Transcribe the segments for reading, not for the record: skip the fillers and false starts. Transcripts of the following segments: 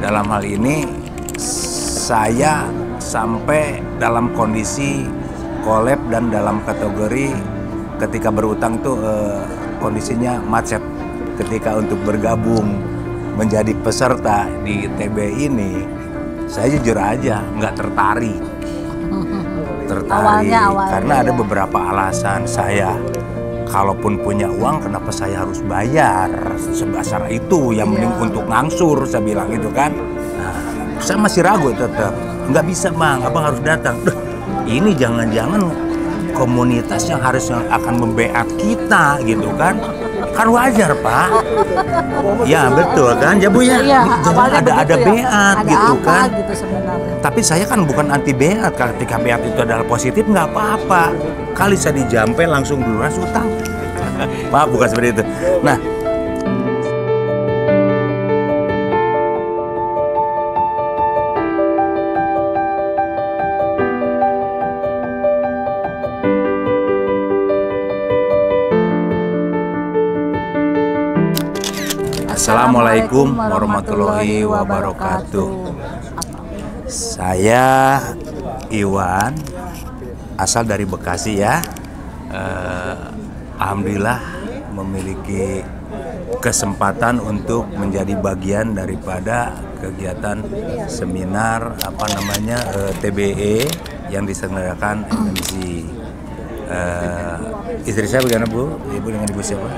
Dalam hal ini saya sampai dalam kondisi kolab dan dalam kategori ketika berutang tuh kondisinya macet. Ketika untuk bergabung menjadi peserta di TB ini, saya jujur aja nggak tertarik. Awalnya, karena ada beberapa alasan. Saya kalaupun punya uang, kenapa saya harus bayar sebesar itu? Yang mending untuk ngangsur, saya bilang gitu kan. Nah, saya masih ragu tetap. Nggak bisa bang, abang harus datang. Ini jangan-jangan komunitas yang harusnya akan membeat kita gitu kan. Kan wajar pak. Ya betul kan ya bu ya. Iya, ada beat ada gitu apa, kan. Gitu sebenarnya. Tapi saya kan bukan anti beat. Ketika beat itu adalah positif nggak apa-apa. Kali saya dijampe langsung lunas utang. Maaf bukan seperti itu. Nah, Assalamualaikum warahmatullahi wabarakatuh. Saya Iwan, asal dari Bekasi ya. Alhamdulillah memiliki kesempatan untuk menjadi bagian daripada kegiatan seminar TBE yang diselenggarakan MMC. Istri saya bagaimana Bu? Ibu dengan ibu siapa?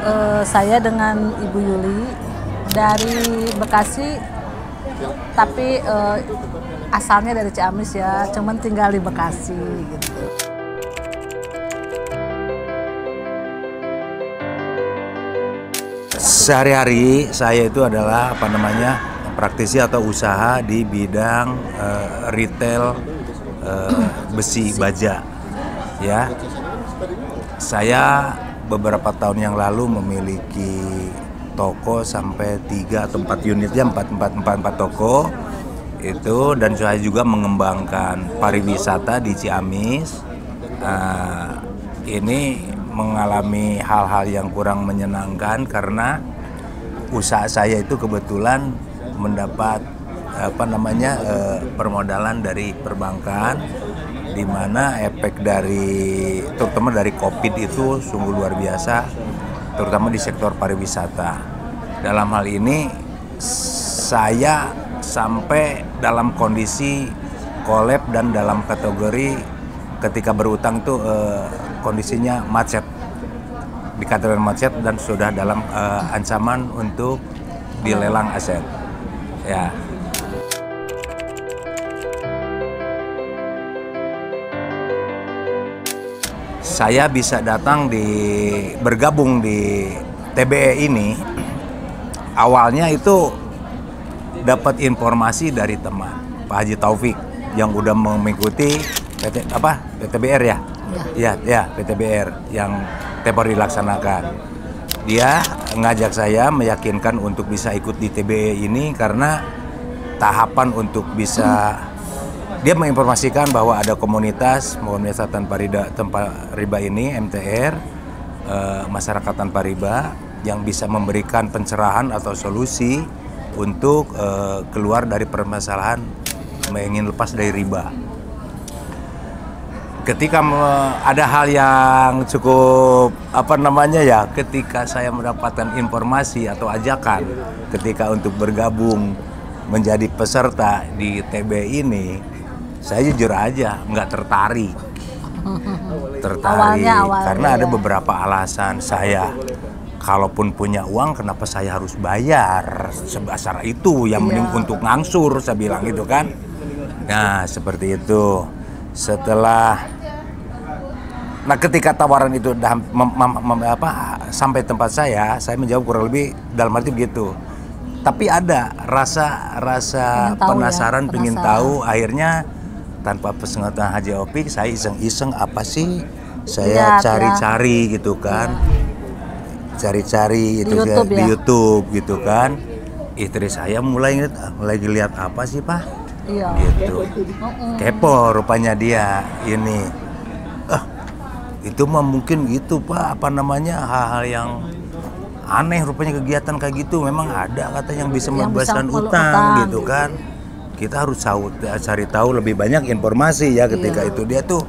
Saya dengan Ibu Yuli dari Bekasi, tapi asalnya dari Ciamis ya, cuman tinggal di Bekasi gitu. Sehari-hari saya itu adalah praktisi atau usaha di bidang retail besi baja ya. Saya beberapa tahun yang lalu memiliki toko sampai 3 atau 4 unit ya, 4 toko itu, dan saya juga mengembangkan pariwisata di Ciamis. Ini mengalami hal-hal yang kurang menyenangkan karena usaha saya itu kebetulan mendapat permodalan dari perbankan, di mana efek dari terutama dari COVID itu sungguh luar biasa, terutama di sektor pariwisata. Dalam hal ini saya sampai dalam kondisi kolab dan dalam kategori ketika berutang tuh kondisinya macet, di kategori macet dan sudah dalam ancaman untuk dilelang aset ya. Saya bisa bergabung di TBE ini awalnya itu dapat informasi dari teman Pak Haji Taufik yang udah mengikuti PTBR ya? Ya, PTBR yang tempo dilaksanakan. Dia ngajak saya, meyakinkan untuk bisa ikut di TBE ini karena tahapan untuk bisa dia menginformasikan bahwa ada komunitas tanpa riba ini, MTR, masyarakat tanpa riba, yang bisa memberikan pencerahan atau solusi untuk keluar dari permasalahan ingin lepas dari riba. Ketika ada hal yang cukup ketika saya mendapatkan informasi atau ajakan ketika untuk bergabung menjadi peserta di TB ini, saya jujur aja nggak tertarik. Awalnya, karena ada beberapa alasan. Saya kalaupun punya uang, kenapa saya harus bayar sebesar itu? Yang mending untuk ngangsur, saya bilang gitu kan. Nah seperti itu. Ketika tawaran itu sampai tempat saya menjawab kurang lebih dalam arti begitu. Tapi ada rasa penasaran, pengen tahu. Akhirnya tanpa pengetahuan Haji Opik, saya iseng-iseng apa sih? Saya cari-cari gitu kan. Cari-cari itu di YouTube gitu kan. Istri saya mulai lihat apa sih Pak? Iya. Gitu. Kepo rupanya dia ini. Itu mah mungkin gitu Pak, hal-hal yang aneh rupanya kegiatan kayak gitu. Memang ada kata yang bisa Yang membebaskan bisa utang gitu gitu. kan. Kita harus cari tahu lebih banyak informasi ya ketika Iya. itu. Dia tuh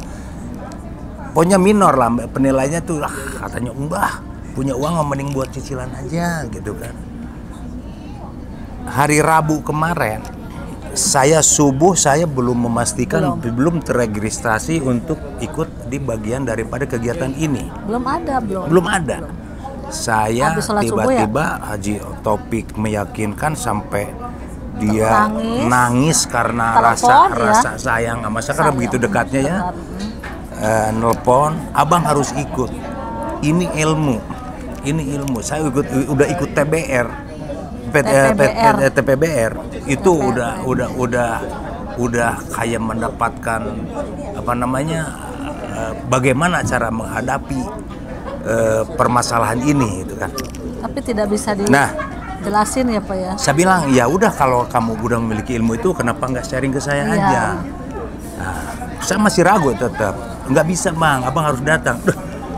pokoknya minor lah penilainya tuh, katanya Mbah punya uang mending buat cicilan aja gitu kan. Hari Rabu kemarin saya subuh saya belum memastikan, belum terregistrasi untuk ikut di bagian daripada kegiatan ini. Belum ada. Saya Habis sholat subuh tiba-tiba Haji Taufik meyakinkan sampai dia nangis karena Telepon, rasa sayang sama saya karena begitu dekatnya ya. Nelpon, abang harus ikut. Ini ilmu. Saya udah ikut TBR. TPBR itu udah kayak mendapatkan apa namanya, bagaimana cara menghadapi permasalahan ini itu kan. Tapi tidak bisa dijelasin ya Pak ya. Saya bilang ya udah, kalau kamu udah memiliki ilmu itu kenapa nggak sharing ke saya aja. Nah, saya masih ragu tetap, nggak bisa Bang, abang harus datang.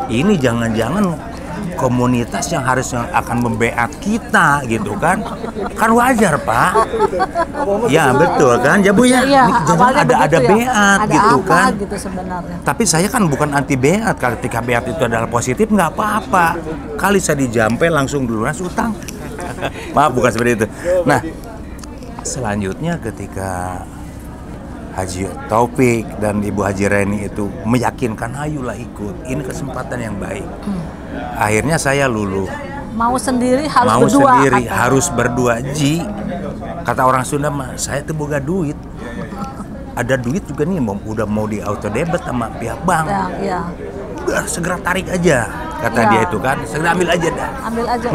Ini jangan-jangan komunitas yang harusnya akan membeat kita gitu kan wajar Pak. Ya betul kan ya Bu ya, Iya, ada beat gitu kan gitu sebenarnya. tapi saya kan bukan anti beat. Ketika beat itu adalah positif nggak apa-apa, kali saya dijampe langsung lunas utang. Maaf, bukan seperti itu. Nah selanjutnya ketika Haji Taufik dan Ibu Haji Reni itu meyakinkan ayolah ikut, ini kesempatan yang baik. Akhirnya saya luluh. Mau sendiri harus berdua. Ji, kata orang Sunda mah, saya tuh boga duit. Ada duit juga nih, udah mau di auto debit sama pihak bank. Ya. Udah segera tarik aja, kata dia itu kan, segera ambil aja dah.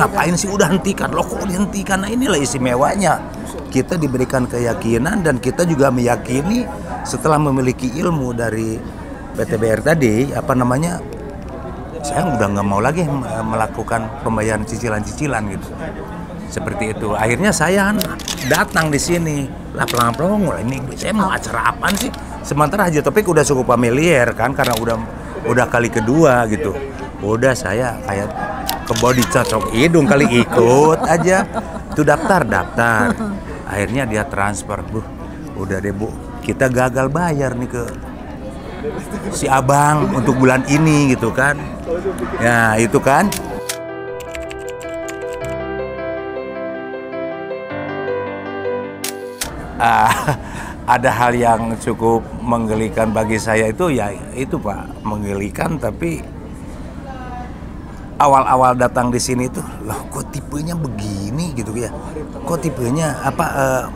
Ngapain sih udah hentikan? Loh kok dihentikan? Nah inilah istimewanya. Kita diberikan keyakinan dan kita juga meyakini setelah memiliki ilmu dari PTBR tadi, apa namanya, saya udah nggak mau lagi melakukan pembayaran cicilan-cicilan gitu. Seperti itu. Akhirnya saya datang di sini. Lah pelang-pelang, ini saya mau acara apaan sih? Sementara Haji Taufik udah cukup familiar kan, karena udah kali kedua gitu. Udah saya kayak ke body cocok hidung kali ikut aja. Itu daftar. Akhirnya dia transfer, Bu. Udah deh Bu, kita gagal bayar nih ke si abang untuk bulan ini gitu kan. Ya itu kan. Ada hal yang cukup menggelikan bagi saya itu ya itu Pak, menggelikan, tapi awal-awal datang di sini tuh, loh kok tipenya begini gitu ya, kok tipenya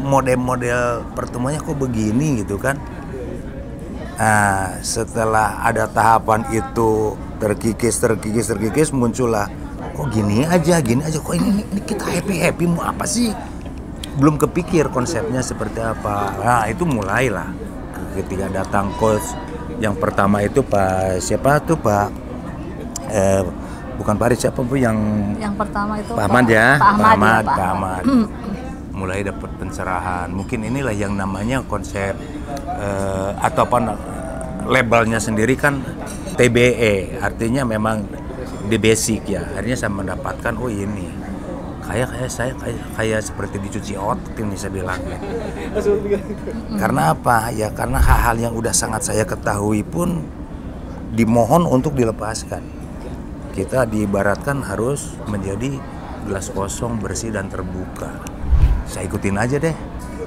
model-model pertemuannya kok begini gitu kan. Nah, setelah ada tahapan itu terkikis muncullah, kok gini aja, kok ini kita happy mau apa sih? Belum kepikir konsepnya seperti apa. Nah itu mulailah ketika datang coach yang pertama itu Pak siapa tuh Pak bukan Pak Aris, siapa Bu yang pertama itu Pak Ahmad ya, Pak Ahmad. Mulai dapat pencerahan. Mungkin inilah yang namanya konsep atau apa labelnya sendiri kan TBE, artinya memang di basic ya. Akhirnya saya mendapatkan oh ini kayak seperti dicuci otak ini saya bilang. Karena apa? Ya karena hal-hal yang udah sangat saya ketahui pun dimohon untuk dilepaskan. Kita diibaratkan harus menjadi gelas kosong, bersih dan terbuka. Saya ikutin aja deh.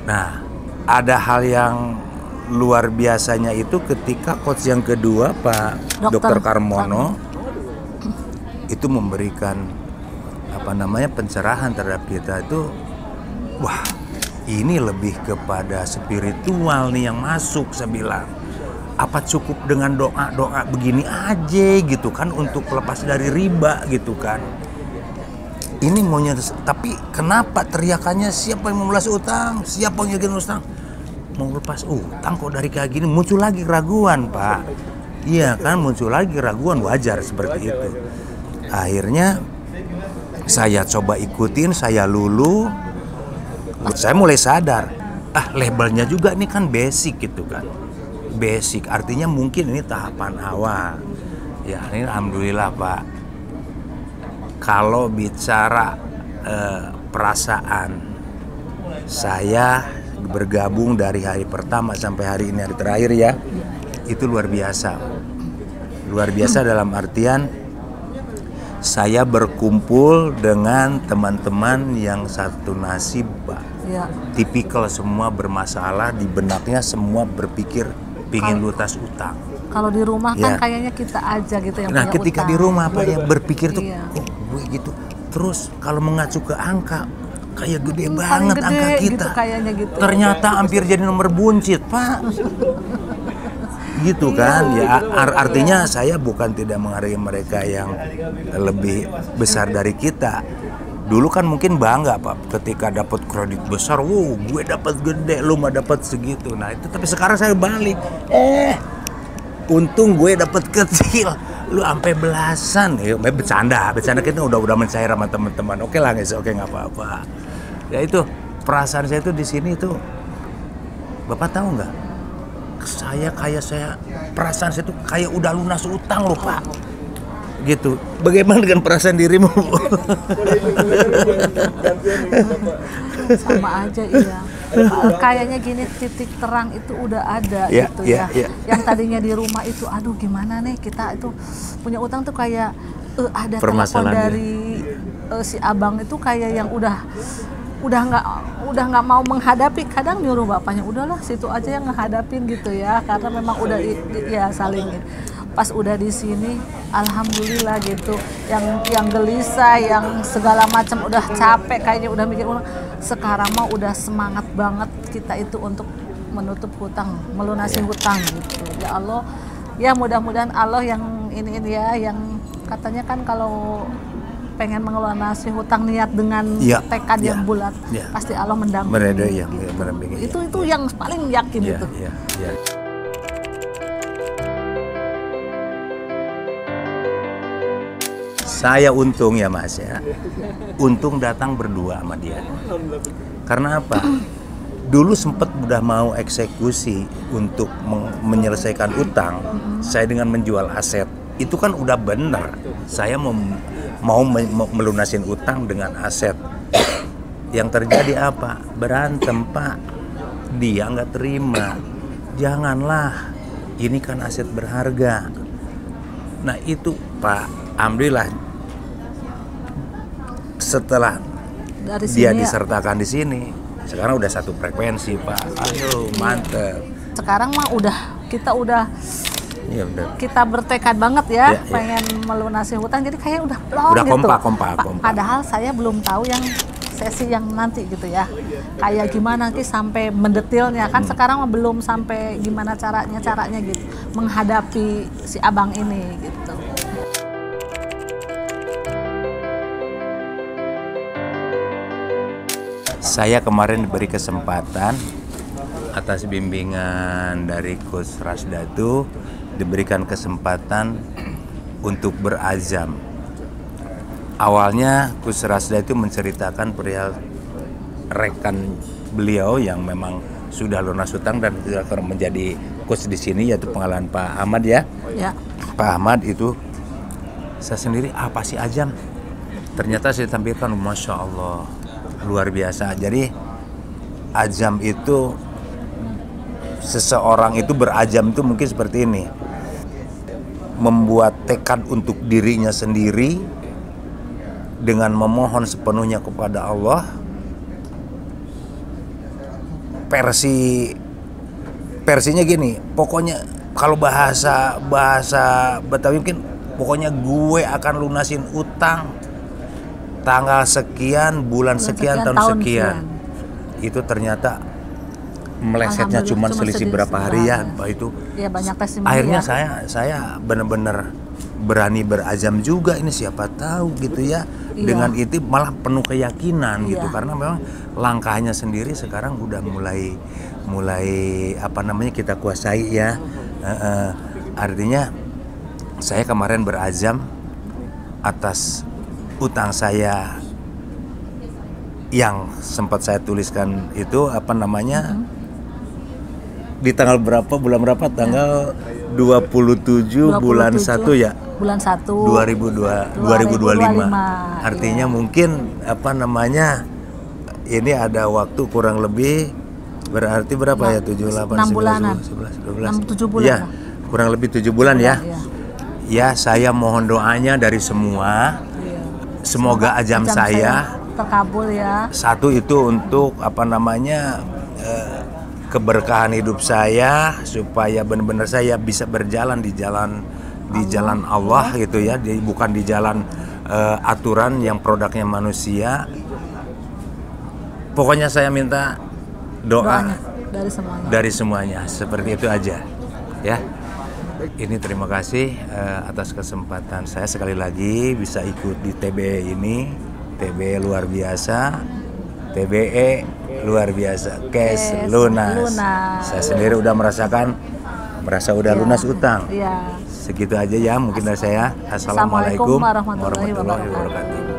Nah, ada hal yang luar biasanya itu ketika coach yang kedua Pak Dr. Karmono itu memberikan apa namanya pencerahan terhadap kita itu, wah ini lebih kepada spiritual nih yang masuk. Saya bilang, apa cukup dengan doa begini aja gitu kan untuk lepas dari riba gitu kan. Ini maunya, tapi kenapa teriakannya siapa yang mau memelas utang, siapa yang yakin utang, mau lepas utang kok dari kayak gini, muncul lagi keraguan Pak. Iya kan, muncul lagi keraguan, wajar seperti itu. Akhirnya saya coba ikutin, saya lulu, saya mulai sadar, labelnya juga ini kan basic gitu kan. Basic artinya mungkin ini tahapan awal. Ya ini alhamdulillah Pak, kalau bicara perasaan, saya bergabung dari hari pertama sampai hari ini, hari terakhir ya, itu luar biasa. Luar biasa dalam artian saya berkumpul dengan teman-teman yang satu nasib, Pak. Ya. Tipikal semua bermasalah, di benaknya semua berpikir pingin lutas utang. Kalau di rumah Ya. kan kayaknya kita aja gitu yang Nah, punya ketika utang. di rumah Pak ya berpikir tuh, Iya. kok gue gitu. Terus kalau mengacu ke angka, kayak gede Paling banget gede angka kita. gitu kayaknya gitu. Ternyata hampir jadi nomor buncit, Pak. Gitu kan? Ya artinya saya bukan tidak menghargai mereka yang lebih besar dari kita. Dulu kan mungkin bangga, Pak, ketika dapat kredit besar, wow, gue dapat gede, lu mah dapat segitu. Nah, itu tapi sekarang saya balik. Untung gue dapat kecil, lu sampai belasan. Bercanda kita udah mencair sama teman-teman. Oke lah guys, oke nggak apa-apa. Ya itu perasaan saya itu di sini itu, Bapak tahu nggak? Saya perasaan saya itu kayak udah lunas utang loh, Pak. Gitu. Bagaimana dengan perasaan dirimu? Sama aja iya. Kayaknya gini, titik terang itu udah ada Ya, gitu ya, ya. ya. Yang tadinya di rumah itu, aduh gimana nih kita itu punya utang tuh kayak ada telepon Permasalahan dari si abang itu kayak yang udah nggak mau menghadapi. Kadang nyuruh bapaknya udahlah situ aja yang menghadapin gitu ya, karena memang udah ya salingin. Pas udah di sini, alhamdulillah gitu. Yang gelisah, yang segala macam udah capek, kayaknya udah mikir ulang. Sekarang mah udah semangat banget kita itu untuk menutup hutang, melunasi hutang gitu. Ya Allah, ya mudah-mudahan Allah yang ini ya, yang katanya kan kalau pengen mengelunasi hutang niat dengan tekad yang bulat, pasti Allah mendampingi. Gitu. Itu yang paling yakin itu. Saya untung ya Mas ya, untung datang berdua sama dia. Karena apa? Dulu sempat udah mau eksekusi untuk menyelesaikan utang, saya dengan menjual aset. Itu kan udah bener, saya mau melunasin utang dengan aset. Yang terjadi apa? Berantem, Pak. Dia nggak terima. Janganlah, ini kan aset berharga. Nah itu Pak, alhamdulillah setelah Dari dia sini disertakan di sini, sekarang udah satu frekuensi, Pak. Aduh, mantep. Sekarang mah kita udah bener. kita bertekad banget ya, pengen melunasi hutang, jadi kayak udah plong udah gitu. kompak. Padahal saya belum tahu yang sesi yang nanti gitu ya, kayak gimana nanti sampai mendetilnya kan. Sekarang mah belum sampai gimana caranya gitu menghadapi si abang ini gitu. Saya kemarin diberi kesempatan atas bimbingan dari Coach Rasdatu, diberikan kesempatan untuk berazam. Awalnya Coach Rasdatu menceritakan perihal rekan beliau yang memang sudah lunas hutang dan sudah menjadi coach di sini, yaitu pengalaman Pak Ahmad ya. Pak Ahmad itu, saya sendiri apa sih azam? Ternyata saya tampilkan, Masya Allah, luar biasa. Jadi azam itu, seseorang itu berazam itu mungkin seperti ini, membuat tekad untuk dirinya sendiri dengan memohon sepenuhnya kepada Allah. Versinya gini, pokoknya kalau bahasa Betawi mungkin, pokoknya gue akan lunasin utang tanggal sekian, bulan sekian, tahun sekian. Itu ternyata melesetnya cuma selisih berapa hari ya, itu. Ya, banyak testimoni. Akhirnya saya benar-benar berani berazam juga, ini siapa tahu gitu ya. Dengan itu malah penuh keyakinan gitu, karena memang langkahnya sendiri sekarang udah mulai apa namanya, kita kuasai ya. Artinya saya kemarin berazam atas utang saya yang sempat saya tuliskan itu apa namanya, di tanggal berapa, bulan berapa, tanggal 27 bulan 1 ya. bulan 1 2025. Artinya iya. mungkin apa namanya, ini ada waktu kurang lebih berarti berapa ya, 7, 8, 6 bulanan. 11, 12, 7 bulan ya, lah. kurang lebih 7 bulan ya. Iya. Ya, saya mohon doanya dari semua. Iya. Semoga ajam saya terkabul ya. satu itu untuk apa namanya, keberkahan hidup saya, supaya benar-benar saya bisa berjalan di jalan Allah gitu ya, bukan di jalan aturan yang produknya manusia. Pokoknya saya minta doa Doanya dari semuanya, seperti itu aja ya. Ini terima kasih atas kesempatan saya sekali lagi bisa ikut di TBE ini. TBE luar biasa, TBE luar biasa, cash lunas. Saya sendiri udah merasa udah lunas utang. Iya. Segitu aja ya mungkin dari saya. Assalamualaikum warahmatullahi wabarakatuh.